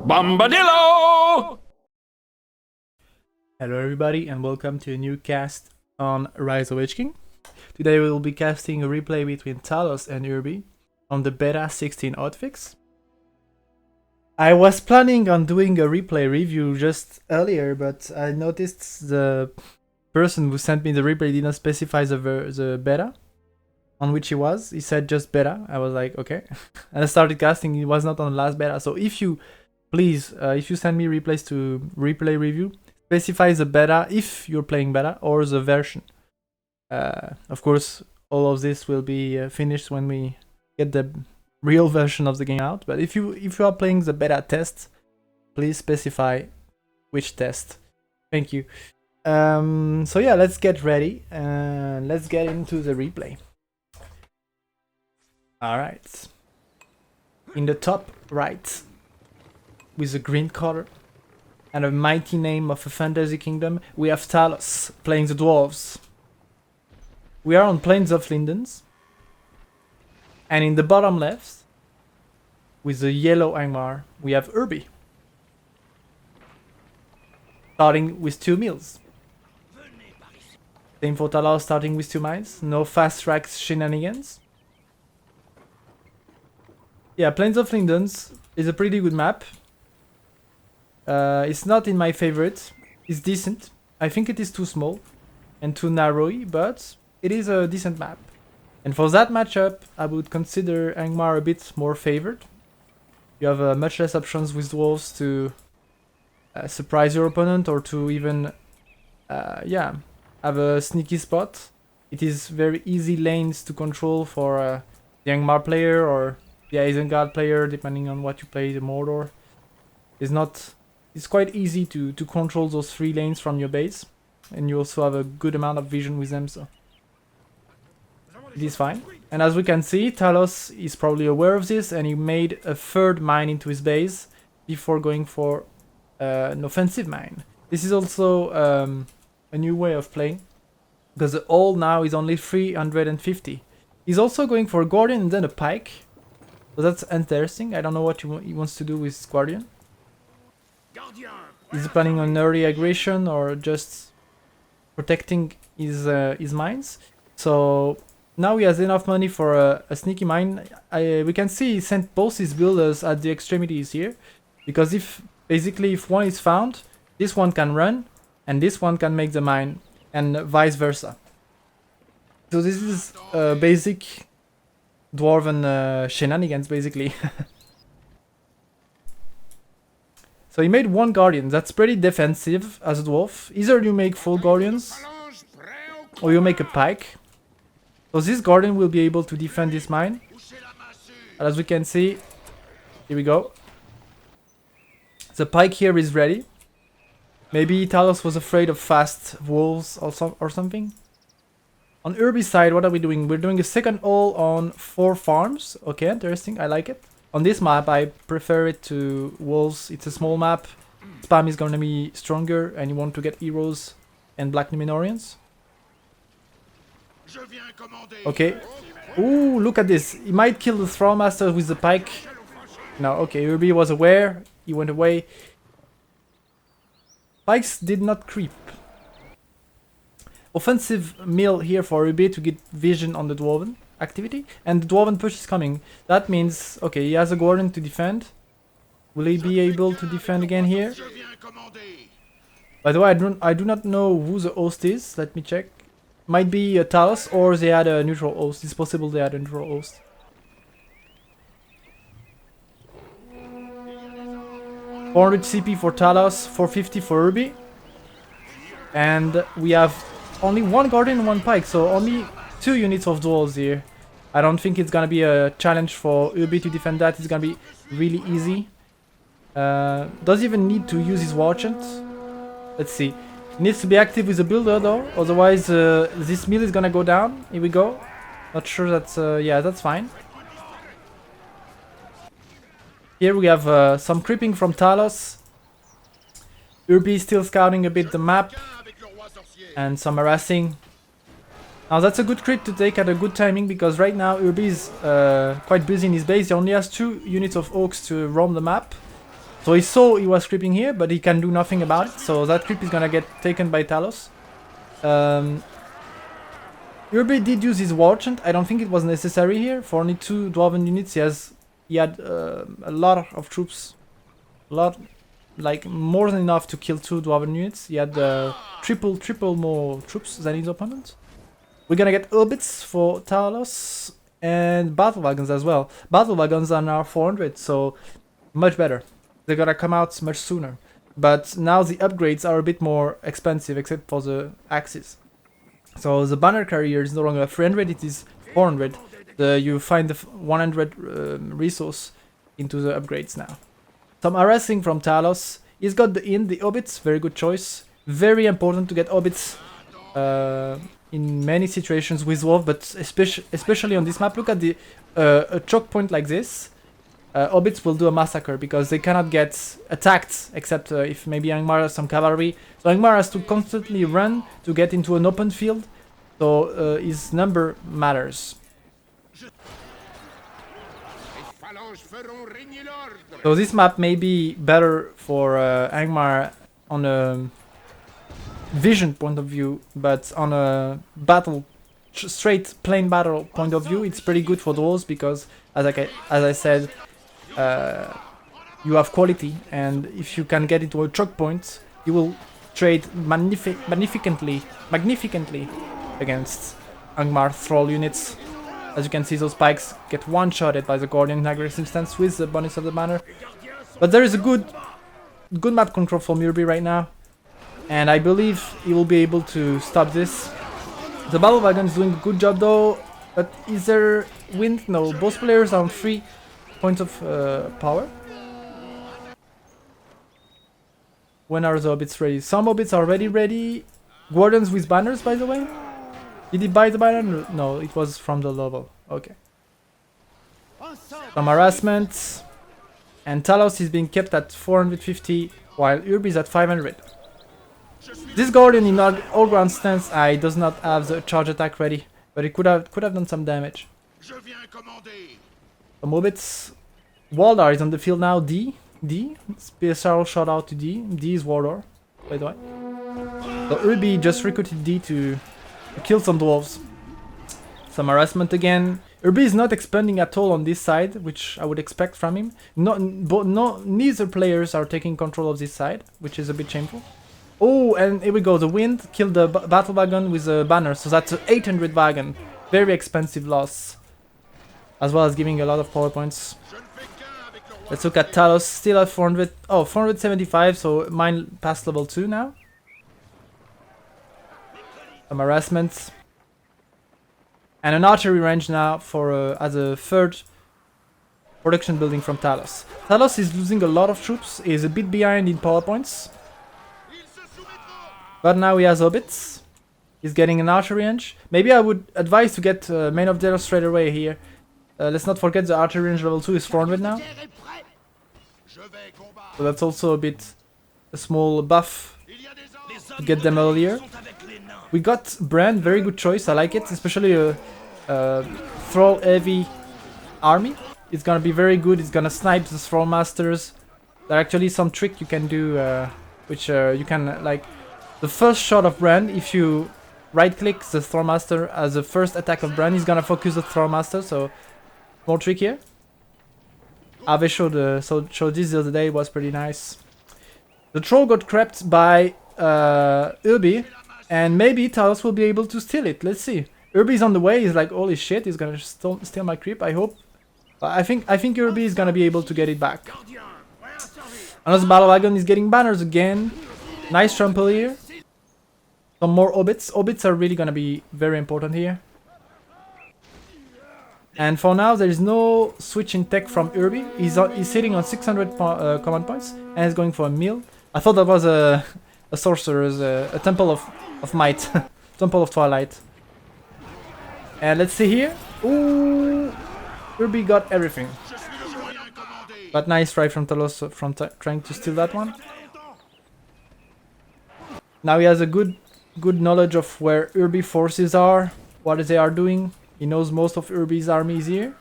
Bombadillo! Hello everybody and welcome to a new cast on RotWK. Today we will be casting a replay between Talos and URBY on the beta 16 hotfix. I was planning on doing a replay review just earlier, but I noticed the person who sent me the replay did not specify the beta on which he was. He said just beta. I was like, okay. And I started casting, it was not on the last beta. So if you, please, if you send me replays to replay review, specify the beta if you're playing beta or the version. Of course, all of this will be finished when we get the real version of the game out. But if you are playing the beta test, please specify which test. Thank you. So yeah, let's get ready and let's get into the replay. All right. In the top right, with the green color and a mighty name of a fantasy kingdom, we have Talos playing the dwarves. We are on Plains of Lindens. And in the bottom left, with the yellow Angmar, we have URBY. Starting with 2 mills. Same for Talos, starting with 2 mines. No fast track shenanigans. Yeah, Plains of Lindens is a pretty good map. It's not in my favorite. It's decent. I think it is too small and too narrowy, but it is a decent map. And for that matchup, I would consider Angmar a bit more favored. You have much less options with dwarves to surprise your opponent or to even, have a sneaky spot. It is very easy lanes to control for the Angmar player or the Isengard player, depending on what you play, the Mordor. It's quite easy to control those 3 lanes from your base. And you also have a good amount of vision with them, so it is fine. And as we can see, Talos is probably aware of this and he made a 3rd mine into his base before going for an offensive mine. This is also a new way of playing, because the all now is only 350. He's also going for a Guardian and then a Pike. So that's interesting. I don't know what he wants to do with Guardian. Is he planning on early aggression or just protecting his mines? So now he has enough money for a sneaky mine. We can see he sent both his builders at the extremities here, because if one is found, this one can run and this one can make the mine, and vice versa. So this is basic dwarven shenanigans, basically. So he made 1 Guardian. That's pretty defensive as a dwarf. Either you make full Guardians or you make a Pike. So this Guardian will be able to defend this mine. And as we can see, here we go. The Pike here is ready. Maybe Talos was afraid of fast wolves or something. On URBY's side, what are we doing? We're doing a second all on 4 farms. Okay, interesting. I like it. On this map, I prefer it to wolves. It's a small map. Spam is going to be stronger, and you want to get heroes and Black Numenorians. Okay. Ooh, look at this. He might kill the Thrallmaster with the Pike. No, okay. URBY was aware. He went away. Pikes did not creep. Offensive mill here for URBY to get vision on the Dwarven activity. And the Dwarven push is coming. That means, okay, he has a Guardian to defend. Will he be able to defend again here? By the way, I do not know who the host is. Let me check. Might be Talos, or they had a neutral host. It's possible they had a neutral host. $400 CP for Talos, 450 for URBY. And we have only 1 Guardian and 1 Pike, so only 2 units of dwarves here. I don't think it's gonna be a challenge for URBY to defend that. It's gonna be really easy. Doesn't even need to use his war chant. Let's see. He needs to be active with the builder though, otherwise this mill is gonna go down. Here we go. Not sure that's yeah, that's fine. Here we have some creeping from Talos. URBY is still scouting a bit the map. And some harassing. Now that's a good crit to take at a good timing, because right now URBY is quite busy in his base. He only has 2 units of orcs to roam the map. So he saw he was creeping here, but he can do nothing about it. So that creep is gonna get taken by Talos. URBY did use his war chant. I don't think it was necessary here. For only 2 dwarven units, he had a lot of troops. Like more than enough to kill 2 dwarven units. He had triple more troops than his opponent. We're gonna get Urbits for Talos and battle wagons as well. Battle wagons are now 400, so much better. They're gonna come out much sooner. But now the upgrades are a bit more expensive, except for the axes. So the banner carrier is no longer 300, it is 400. You find the 100 resource into the upgrades now. Some harassing from Talos. He's got the Obits, very good choice. Very important to get Obits in many situations with Wolf, but especially on this map. Look at a choke point like this. Obits will do a massacre because they cannot get attacked except if maybe Angmar has some cavalry. So Angmar has to constantly run to get into an open field. So his number matters. So this map may be better for Angmar on a vision point of view, but on a straight plain battle point of view, it's pretty good for those because, as I said, you have quality, and if you can get into a choke point, you will trade magnificently against Angmar thrall units. As you can see, those spikes get one-shotted by the Guardian in aggressive stance with the bonus of the banner. But there is a good map control from URBY right now, and I believe he will be able to stop this. The battle wagon is doing a good job though, but is there wind? No, both players are on 3 points of power. When are the Hobbits ready? Some Hobbits are already ready. Guardians with banners, by the way. Did he buy the banner? No, it was from the level. Okay. Some harassment. And Talos is being kept at 450, while URBY is at 500. This Guardian in all ground stance, I does not have the charge attack ready, but it could have done some damage. Some Hobbits. Waldar is on the field now. D. Special shout out to D. D is Waldar, by the way. So URBY just recruited D to kill some dwarves. Some harassment again. URBY is not expanding at all on this side, which I would expect from him. Neither players are taking control of this side, which is a bit shameful. Oh, and here we go. The wind killed the battle wagon with a banner, so that's an 800 wagon. Very expensive loss, as well as giving a lot of power points. Let's look at Talos, still at 400. Oh, 475, so mine past level 2 now. Some harassment. And an archery range now for as a third production building from Talos. Talos is losing a lot of troops, is a bit behind in power points. But now he has Hobbits. He's getting an archery range. Maybe I would advise to get Main of Talos straight away here. Let's not forget the archery range level 2 is 400 now. So that's also a small buff to get them earlier. We got Brand, very good choice, I like it, especially a Thrall heavy army. It's gonna be very good, it's gonna snipe the Thrall Masters. There are actually some trick you can do, which you can, like, the first shot of Brand, if you right click the Thrall Master as the first attack of Brand, he's gonna focus the Thrall Master, so more trick here. Ave showed this the other day, it was pretty nice. The troll got crept by URBY, and maybe Talos will be able to steal it. Let's see. URBY is on the way. He's like, holy shit, he's gonna steal my creep. I hope. I think URBY is gonna be able to get it back. Another battle wagon is getting banners again. Nice trample here. Some more Hobbits. Hobbits are really gonna be very important here. And for now, there is no switch in tech from URBY. He's sitting on 600 command points and is going for a mill. I thought that was a sorcerer's, a temple of might, temple of twilight. And let's see here. Ooh, URBY got everything. But nice try from Talos from trying to steal that one. Now he has a good knowledge of where URBY forces are, what they are doing. He knows most of URBY's army is here,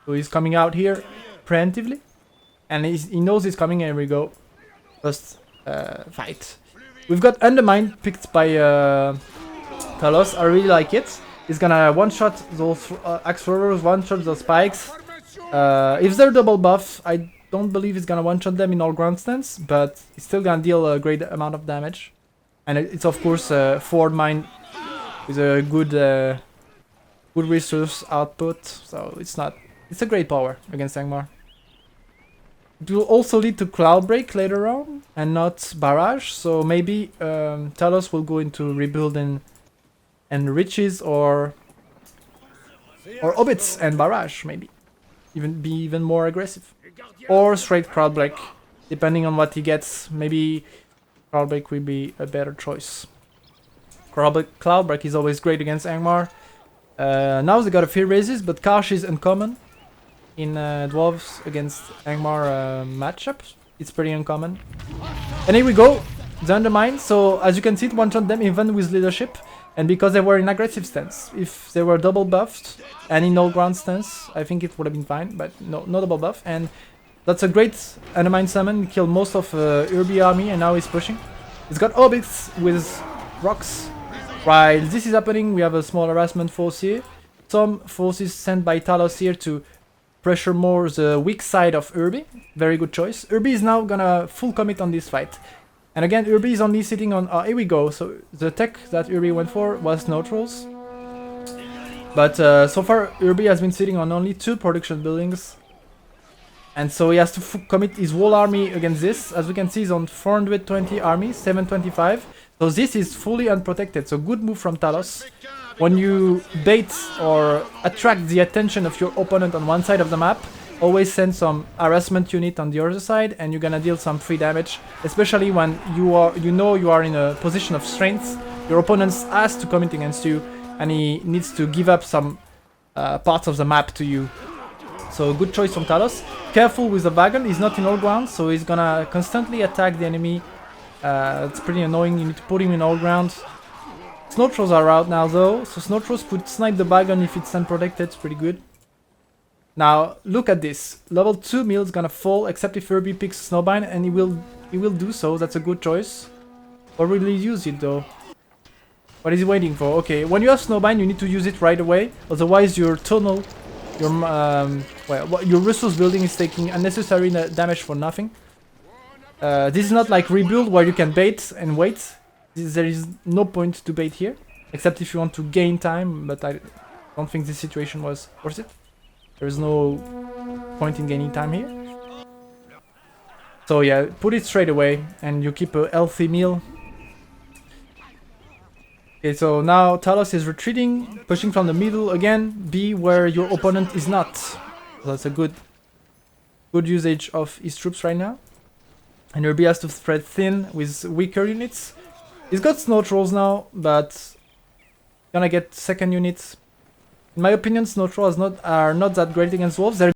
so he's coming out here preemptively, and he knows he's coming. Here we go. first fight. We've got Undermine picked by Talos. I really like it. He's gonna one-shot those axe throwers, one-shot those spikes. If they're double buff, I don't believe he's gonna one-shot them in all ground stance, but he's still gonna deal a great amount of damage. And it's of course forward mine with a good resource output, so it's a great power against Angmar. It will also lead to Cloud Break later on, and not Barrage, so maybe Talos will go into Rebuild and Riches, or Obits and Barrage, maybe. Be even more aggressive. Or straight Cloud Break, depending on what he gets. Maybe Cloud Break will be a better choice. Cloud Break is always great against Angmar. Now they got a few raises, but Karsh is uncommon in Dwarves against Angmar matchups. It's pretty uncommon. And here we go, the Undermine. So as you can see, it one-shot them even with Leadership. And because they were in aggressive stance. If they were double buffed and in all ground stance, I think it would have been fine, but no double buff. And that's a great Undermine summon. He killed most of URBY army, and now he's pushing. He's got Obits with rocks. While this is happening, we have a small harassment force here. Some forces sent by Talos here to pressure more the weak side of URBY. Very good choice. URBY is now gonna full commit on this fight. And again, URBY is only sitting on... here we go. So the tech that URBY went for was neutrals. But so far, URBY has been sitting on only 2 production buildings. And so he has to full commit his whole army against this. As we can see, he's on 420 armies, 725. So this is fully unprotected. So good move from Talos. When you bait or attract the attention of your opponent on one side of the map, always send some harassment unit on the other side, and you're gonna deal some free damage, especially when you are in a position of strength. Your opponent has to commit against you, and he needs to give up some parts of the map to you. So good choice from Talos. Careful with the wagon, he's not in all ground, so he's gonna constantly attack the enemy. It's pretty annoying, you need to put him in all ground. Snow Trolls are out now though, so Snow Trolls could snipe the wagon if it's unprotected, it's pretty good. Now, look at this. Level 2 Mill is gonna fall, except if URBY picks Snowbind, and he will do so. That's a good choice. Or will he use it though? What is he waiting for? Okay, when you have Snowbind, you need to use it right away. Otherwise, your tunnel, your resource building is taking unnecessary damage for nothing. This is not like Rebuild where you can bait and wait. There is no point to bait here, except if you want to gain time. But I don't think this situation was worth it. There's no point in gaining time here. So yeah, put it straight away and you keep a healthy meal. Okay, so now Talos is retreating, pushing from the middle again. Be where your opponent is not. So that's a good usage of his troops right now. And URBY has to spread thin with weaker units. He's got Snow Trolls now, but gonna get second units. In my opinion, Snow Trolls are not that great against wolves. They're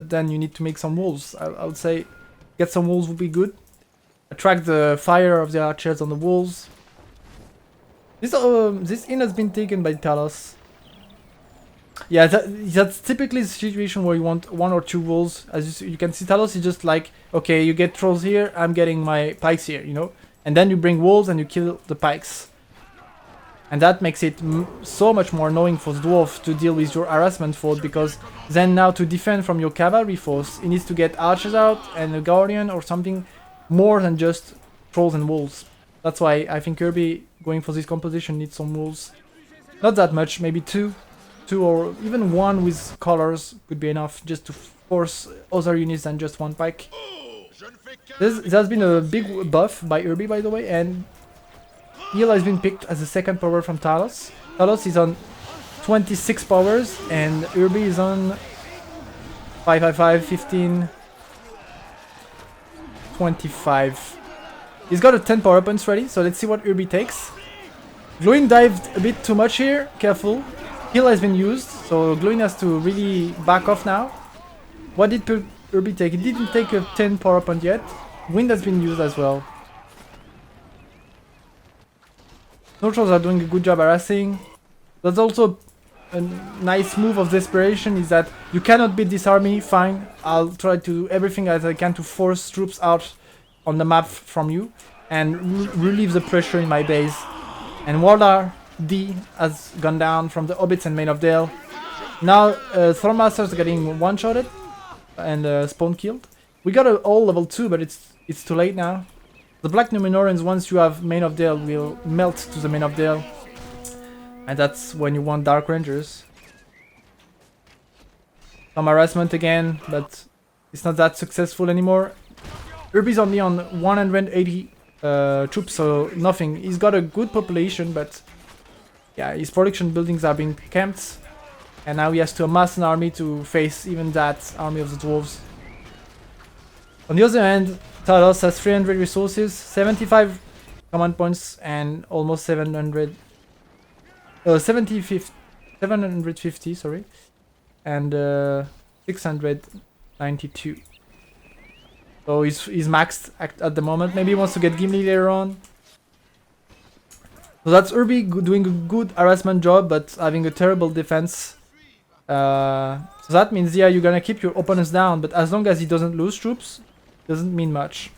then you need to make some walls. I would say get some walls would be good. Attract the fire of the archers on the walls. This inn has been taken by Talos. Yeah, that's typically the situation where you want 1 or 2 walls. As you can see, Talos is just like, okay, you get trolls here, I'm getting my pikes here, you know? And then you bring walls and you kill the pikes. And that makes it so much more annoying for the dwarf to deal with your harassment force, because then now to defend from your cavalry force, he needs to get archers out and a guardian or something more than just trolls and walls. That's why I think URBY going for this composition needs some walls. Not that much, maybe 2 or even 1 with colors could be enough just to force other units than just 1 pike. This has been a big buff by URBY, by the way, and heal has been picked as the second power from Talos. Talos is on 26 powers and URBY is on 5, 15, 25. He's got a 10 power points ready, so let's see what URBY takes. Glowing dived a bit too much here, careful. Heal has been used, so Glowing has to really back off now. What did URBY take? He didn't take a 10 power point yet. Wind has been used as well. No trolls are doing a good job harassing. That's also a nice move of desperation, is that you cannot beat this army, fine. I'll try to do everything as I can to force troops out on the map from you and relieve the pressure in my base. And Wardar D has gone down from the Hobbits and Main of Dale. Now Thronemasters are getting one-shotted and spawn killed. We got a all level 2, but it's too late now. The Black Numenorians, once you have Main of Dale, will melt to the Main of Dale. And that's when you want Dark Rangers. Some harassment again, but it's not that successful anymore. URBY's only on 180 troops, so nothing. He's got a good population, but yeah, his production buildings are being camped. And now he has to amass an army to face even that army of the dwarves. On the other hand, Talos has 300 resources, 75 command points, and almost 750, sorry, and 692. So he's maxed at the moment. Maybe he wants to get Gimli later on. So that's URBY doing a good harassment job, but having a terrible defense. So that means, yeah, you're gonna keep your opponents down, but as long as he doesn't lose troops, doesn't mean much.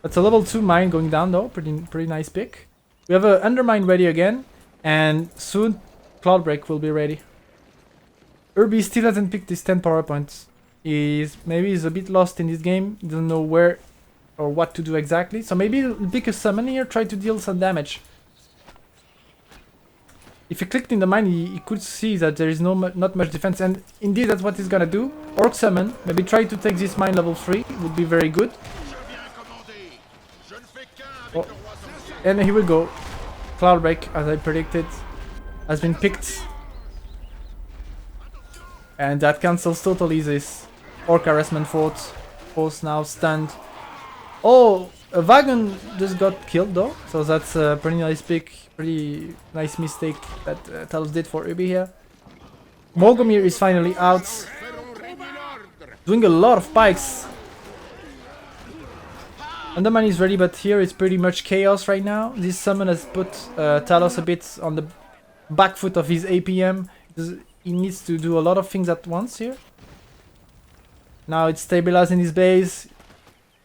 That's a level 2 mine going down though, pretty nice pick. We have a undermine ready again, and soon Cloudbreak will be ready. URBY still hasn't picked his 10 power points. Maybe he's a bit lost in this game, he doesn't know where or what to do exactly. So maybe he'll pick a summon here, try to deal some damage. If he clicked in the mine, he could see that there is not much defense, and indeed that's what he's gonna do. Orc summon, maybe try to take this mine level 3, would be very good. Oh. And here we go. Cloudbreak, as I predicted, has been picked. And that cancels totally this Orc harassment force now stunned. Oh, a wagon just got killed though, so that's a pretty nice pick, pretty nice mistake that Talos did for URBY here. Morgomir is finally out, doing a lot of pikes. Undermine is ready, but here it's pretty much chaos right now. This summon has put Talos a bit on the back foot of his APM. He needs to do a lot of things at once here. Now it's stabilizing his base,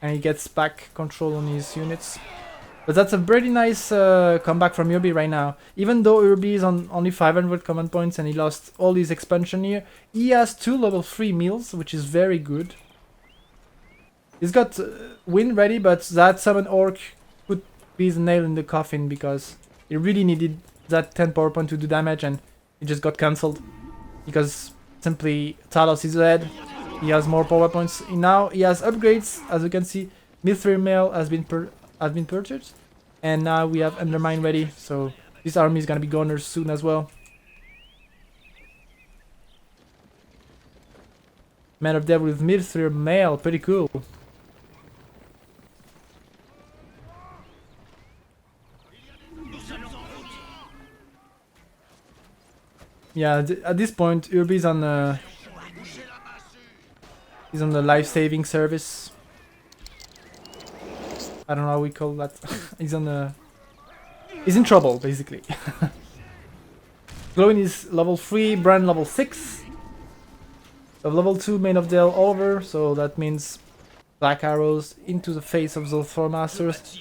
and he gets back control on his units. But that's a pretty nice comeback from URBY right now. Even though URBY is on only 500 command points and he lost all his expansion here, he has 2 level 3 meals, which is very good. He's got win ready, but that summon orc could be the nail in the coffin, because he really needed that 10 power point to do damage, and it just got cancelled because simply Talos is dead. He has more power points. Now he has upgrades, as you can see. Mithril Mail has been purchased, and now we have Undermine ready. So this army is gonna be goners soon as well. Man of Death with Mithril Mail, pretty cool. Yeah, at this point, URBY is on the life-saving service. I don't know how we call that. He's in trouble, basically. Glowing is level 3, Brand level 6. So level 2 main of Dale over, so that means black arrows into the face of those four masters.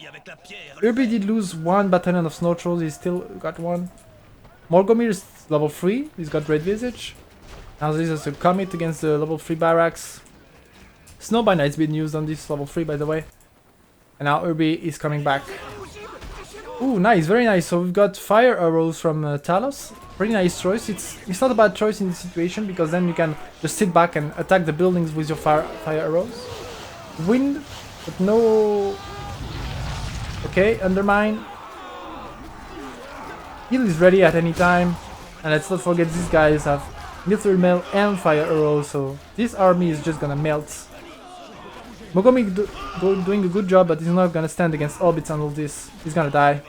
Urby did lose one battalion of snow trolls, he still got one. Morgomir is level 3, he's got Red Visage. Now this is a commit against the level 3 barracks. Snowbind has been used on this level 3 by the way. And now Urby is coming back. Ooh, nice, very nice. So we've got fire arrows from Talos. Pretty nice choice. It's not a bad choice in this situation because then you can just sit back and attack the buildings with your fire arrows. Wind, but no... Okay, undermine. Heal is ready at any time. And let's not forget these guys have mithril mail and fire arrows, so this army is just gonna melt. Mogomi doing a good job, but he's not gonna stand against Orbits and all this. He's gonna die.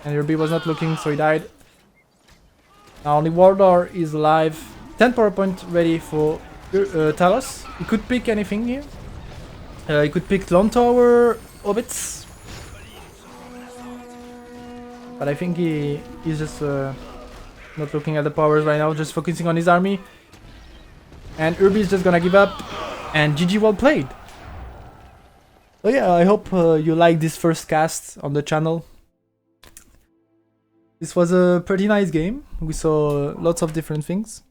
And Urby was not looking, so he died. Now only Wardar is alive. 10 power point ready for Talos. He could pick anything here. He could pick Lone Tower, Orbits. But I think he's just not looking at the powers right now, just focusing on his army. And Urby is just gonna give up. And GG, well played. So yeah, I hope you like this first cast on the channel. This was a pretty nice game. We saw lots of different things.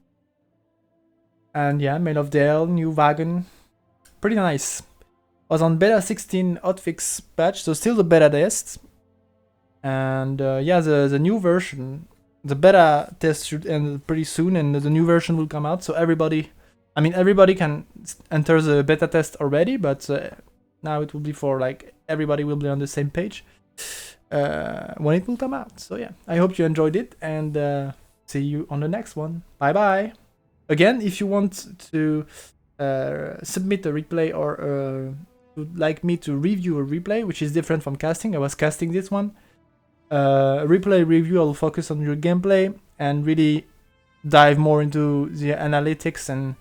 And yeah, Mail of Dale, new wagon. Pretty nice. Was on beta 16 hotfix patch, so still the beta test. And yeah, the new version, the beta test should end pretty soon, and the new version will come out. So everybody can enter the beta test already, but now it will be for like everybody will be on the same page when it will come out. So yeah, I hope you enjoyed it, and see you on the next one. Bye bye. Again, if you want to submit a replay or would like me to review a replay, which is different from casting, I was casting this one. Replay review, I'll focus on your gameplay and really dive more into the analytics and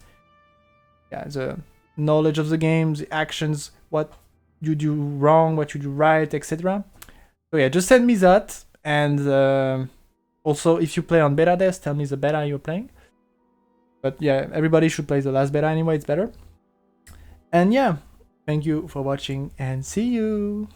yeah, the knowledge of the game, the actions, what you do wrong, what you do right, etc. So yeah, just send me that, and also if you play on beta test, tell me the beta you're playing. But yeah, everybody should play the last beta anyway, it's better. And yeah, thank you for watching and see you!